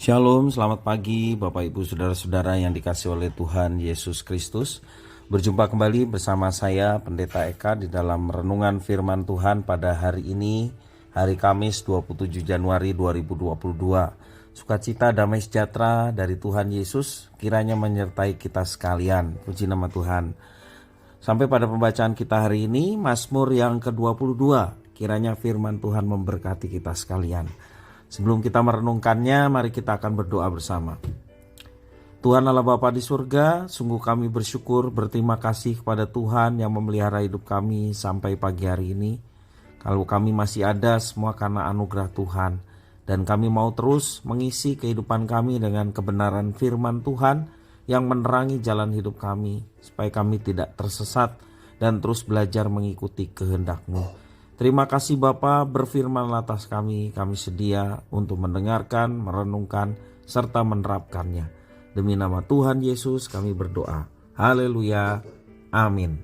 Shalom, selamat pagi Bapak Ibu Saudara-saudara yang dikasihi oleh Tuhan Yesus Kristus. Berjumpa kembali bersama saya Pendeta Eka di dalam renungan firman Tuhan pada hari ini, hari Kamis 27 Januari 2022. Sukacita damai sejahtera dari Tuhan Yesus kiranya menyertai kita sekalian. Puji nama Tuhan. Sampai pada pembacaan kita hari ini, Mazmur yang ke-22. Kiranya firman Tuhan memberkati kita sekalian. Sebelum kita merenungkannya, mari kita akan berdoa bersama. Tuhan Allah Bapa di surga, sungguh kami bersyukur, berterima kasih kepada Tuhan yang memelihara hidup kami sampai pagi hari ini. Kalau kami masih ada, semua karena anugerah Tuhan. Dan kami mau terus mengisi kehidupan kami dengan kebenaran firman Tuhan yang menerangi jalan hidup kami, supaya kami tidak tersesat dan terus belajar mengikuti kehendak-Mu. Terima kasih Bapa, berfirmanlah atas kami sedia untuk mendengarkan, merenungkan, serta menerapkannya. Demi nama Tuhan Yesus kami berdoa. Haleluya, amin.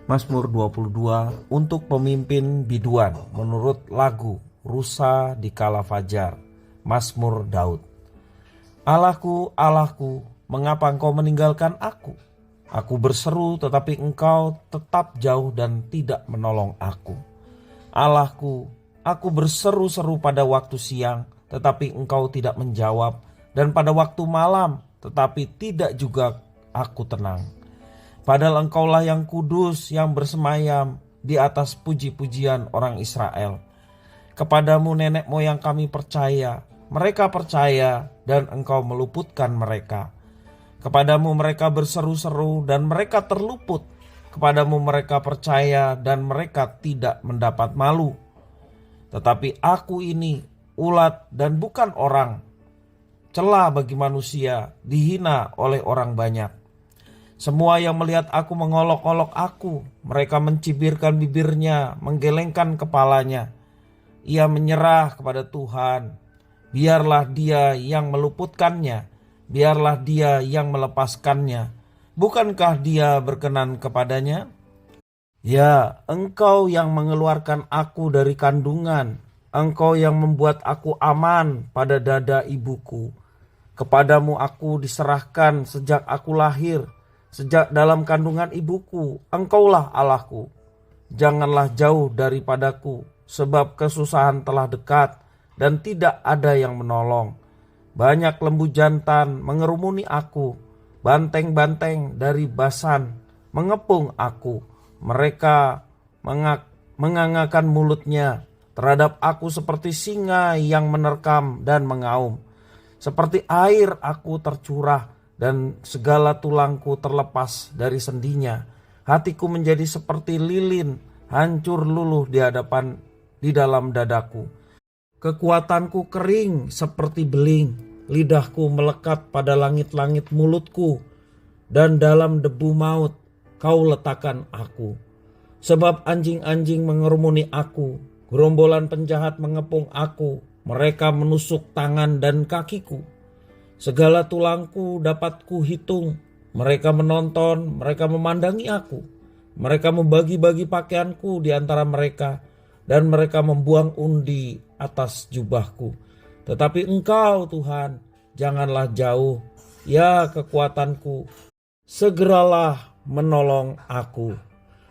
Mazmur 22 untuk pemimpin biduan menurut lagu Rusa di Kala Fajar, Mazmur Daud. Allahku, Allahku, mengapa engkau meninggalkan aku? Aku berseru tetapi engkau tetap jauh dan tidak menolong aku. Allahku, aku berseru-seru pada waktu siang tetapi engkau tidak menjawab, dan pada waktu malam tetapi tidak juga aku tenang. Padahal engkaulah yang kudus yang bersemayam di atas puji-pujian orang Israel. Kepadamu nenek moyang kami percaya, mereka percaya dan engkau meluputkan mereka. Kepadamu mereka berseru-seru dan mereka terluput. Kepadamu mereka percaya dan mereka tidak mendapat malu. Tetapi aku ini ulat dan bukan orang, celah bagi manusia, dihina oleh orang banyak. Semua yang melihat aku mengolok-olok aku. Mereka mencibirkan bibirnya, menggelengkan kepalanya. Ia menyerah kepada Tuhan. Biarlah Dia yang meluputkannya. Biarlah Dia yang melepaskannya. Bukankah Dia berkenan kepadanya? Ya, Engkau yang mengeluarkan aku dari kandungan. Engkau yang membuat aku aman pada dada ibuku. Kepadamu aku diserahkan sejak aku lahir. Sejak dalam kandungan ibuku, Engkaulah Allahku. Janganlah jauh daripadaku, sebab kesusahan telah dekat dan tidak ada yang menolong. Banyak lembu jantan mengerumuni aku, banteng-banteng dari Basan mengepung aku. Mereka mengangakan mulutnya terhadap aku seperti singa yang menerkam dan mengaum. Seperti air aku tercurah dan segala tulangku terlepas dari sendinya. Hatiku menjadi seperti lilin, hancur luluh di dalam dadaku. Kekuatanku kering seperti beling. Lidahku melekat pada langit-langit mulutku, dan dalam debu maut kau letakkan aku. Sebab anjing-anjing mengerumuni aku, gerombolan penjahat mengepung aku, mereka menusuk tangan dan kakiku. Segala tulangku dapat kuhitung, mereka menonton, mereka memandangi aku. Mereka membagi-bagi pakaianku di antara mereka, dan mereka membuang undi atas jubahku. Tetapi Engkau Tuhan, janganlah jauh, ya kekuatanku, segeralah menolong aku.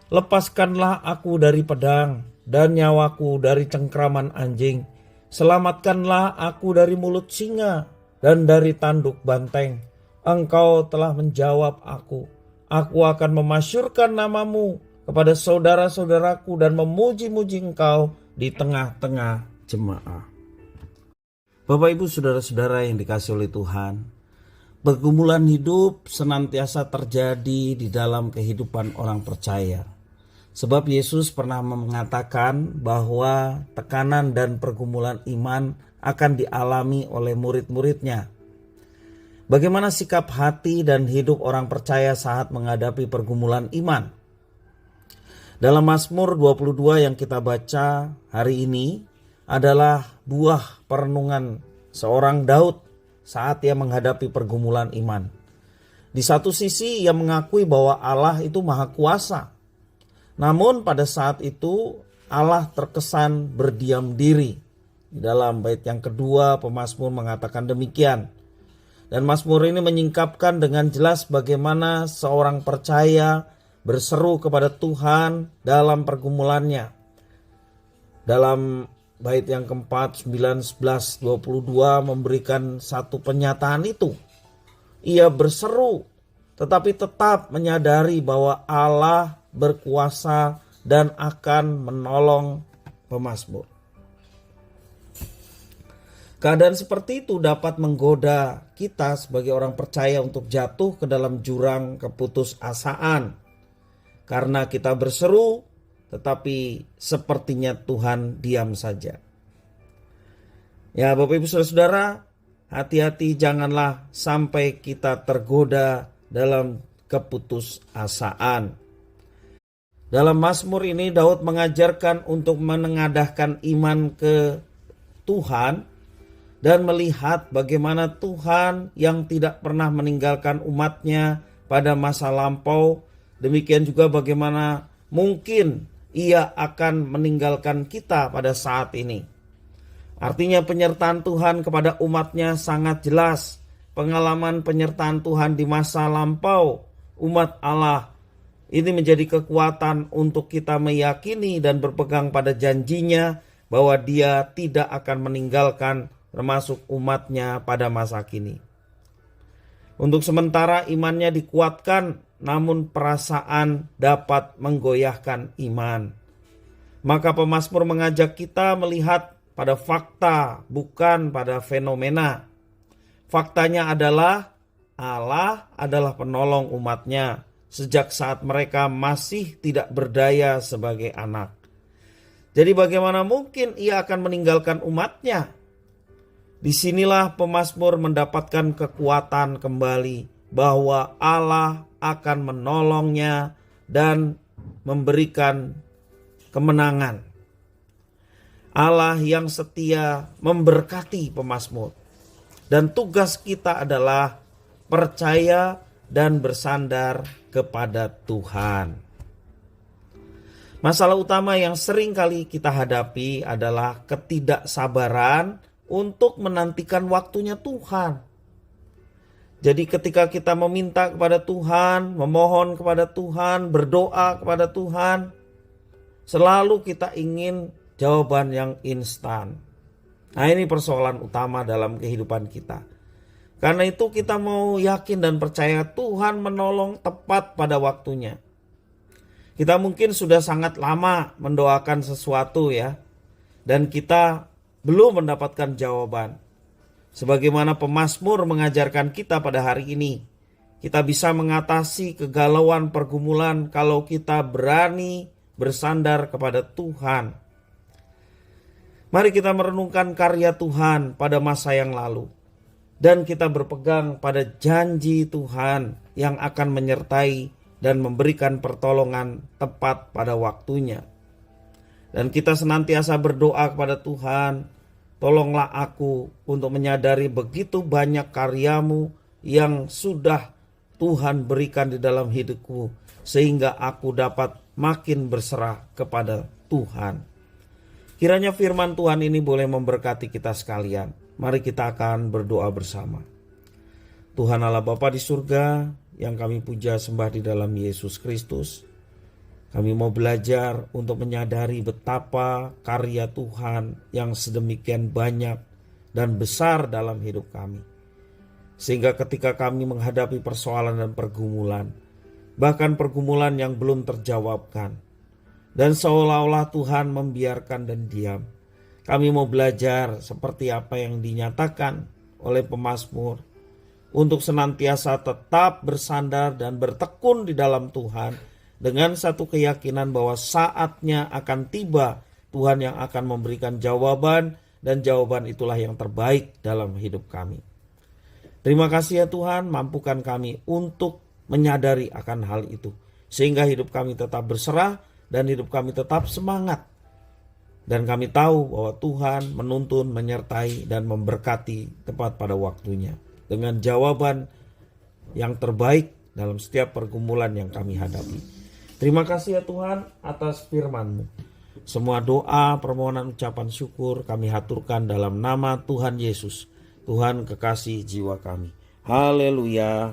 Lepaskanlah aku dari pedang dan nyawaku dari cengkraman anjing. Selamatkanlah aku dari mulut singa dan dari tanduk banteng. Engkau telah menjawab aku. Aku akan memasyurkan namamu kepada saudara-saudaraku dan memuji-muji Engkau di tengah-tengah jemaah. Bapak Ibu Saudara-saudara yang dikasihi oleh Tuhan, pergumulan hidup senantiasa terjadi di dalam kehidupan orang percaya. Sebab Yesus pernah mengatakan bahwa tekanan dan pergumulan iman akan dialami oleh murid-muridnya. Bagaimana sikap hati dan hidup orang percaya saat menghadapi pergumulan iman? Dalam Mazmur 22 yang kita baca hari ini adalah buah perenungan seorang Daud saat ia menghadapi pergumulan iman. Di satu sisi ia mengakui bahwa Allah itu maha kuasa. Namun pada saat itu Allah terkesan berdiam diri. Di dalam bait yang kedua pemazmur mengatakan demikian. Dan mazmur ini menyingkapkan dengan jelas bagaimana seorang percaya berseru kepada Tuhan dalam pergumulannya. Dalam bait yang keempat 9, 11, 22 memberikan satu penyataan itu. Ia berseru tetapi tetap menyadari bahwa Allah berkuasa dan akan menolong pemazmur. Keadaan seperti itu dapat menggoda kita sebagai orang percaya untuk jatuh ke dalam jurang keputusasaan. Karena kita berseru tetapi sepertinya Tuhan diam saja. Ya Bapak Ibu Saudara, hati-hati janganlah sampai kita tergoda dalam keputusasaan. Dalam Mazmur ini Daud mengajarkan untuk menengadahkan iman ke Tuhan dan melihat bagaimana Tuhan yang tidak pernah meninggalkan umatnya pada masa lampau, demikian juga bagaimana mungkin ia akan meninggalkan kita pada saat ini. Artinya penyertaan Tuhan kepada umatnya sangat jelas. Pengalaman penyertaan Tuhan di masa lampau umat Allah ini menjadi kekuatan untuk kita meyakini dan berpegang pada janjinya bahwa Dia tidak akan meninggalkan termasuk umatnya pada masa kini. Untuk sementara imannya dikuatkan, namun perasaan dapat menggoyahkan iman. Maka pemazmur mengajak kita melihat pada fakta, bukan pada fenomena. Faktanya adalah Allah adalah penolong umatnya sejak saat mereka masih tidak berdaya sebagai anak. Jadi bagaimana mungkin ia akan meninggalkan umatnya? Disinilah pemazmur mendapatkan kekuatan kembali bahwa Allah akan menolongnya dan memberikan kemenangan. Allah yang setia memberkati pemazmur. Dan tugas kita adalah percaya dan bersandar kepada Tuhan. Masalah utama yang sering kali kita hadapi adalah ketidaksabaran untuk menantikan waktunya Tuhan. Jadi ketika kita meminta kepada Tuhan, memohon kepada Tuhan, berdoa kepada Tuhan, selalu kita ingin jawaban yang instan. Nah ini persoalan utama dalam kehidupan kita. Karena itu kita mau yakin dan percaya Tuhan menolong tepat pada waktunya. Kita mungkin sudah sangat lama mendoakan sesuatu ya. Dan kita belum mendapatkan jawaban. Sebagaimana pemazmur mengajarkan kita pada hari ini. Kita bisa mengatasi kegalauan pergumulan kalau kita berani bersandar kepada Tuhan. Mari kita merenungkan karya Tuhan pada masa yang lalu. Dan kita berpegang pada janji Tuhan yang akan menyertai dan memberikan pertolongan tepat pada waktunya. Dan kita senantiasa berdoa kepada Tuhan, tolonglah aku untuk menyadari begitu banyak karyamu yang sudah Tuhan berikan di dalam hidupku, sehingga aku dapat makin berserah kepada Tuhan. Kiranya firman Tuhan ini boleh memberkati kita sekalian. Mari kita akan berdoa bersama. Tuhan Allah Bapa di surga, yang kami puja sembah di dalam Yesus Kristus. Kami mau belajar untuk menyadari betapa karya Tuhan yang sedemikian banyak dan besar dalam hidup kami. Sehingga ketika kami menghadapi persoalan dan pergumulan, bahkan pergumulan yang belum terjawabkan, dan seolah-olah Tuhan membiarkan dan diam, kami mau belajar seperti apa yang dinyatakan oleh pemazmur, untuk senantiasa tetap bersandar dan bertekun di dalam Tuhan, dengan satu keyakinan bahwa saatnya akan tiba Tuhan yang akan memberikan jawaban, dan jawaban itulah yang terbaik dalam hidup kami. Terima kasih ya Tuhan, mampukan kami untuk menyadari akan hal itu, sehingga hidup kami tetap berserah dan hidup kami tetap semangat. Dan kami tahu bahwa Tuhan menuntun, menyertai dan memberkati tepat pada waktunya, dengan jawaban yang terbaik dalam setiap pergumulan yang kami hadapi. Terima kasih ya Tuhan atas firman-Mu. Semua doa, permohonan, ucapan syukur kami haturkan dalam nama Tuhan Yesus, Tuhan kekasih jiwa kami. Haleluya.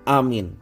Amin.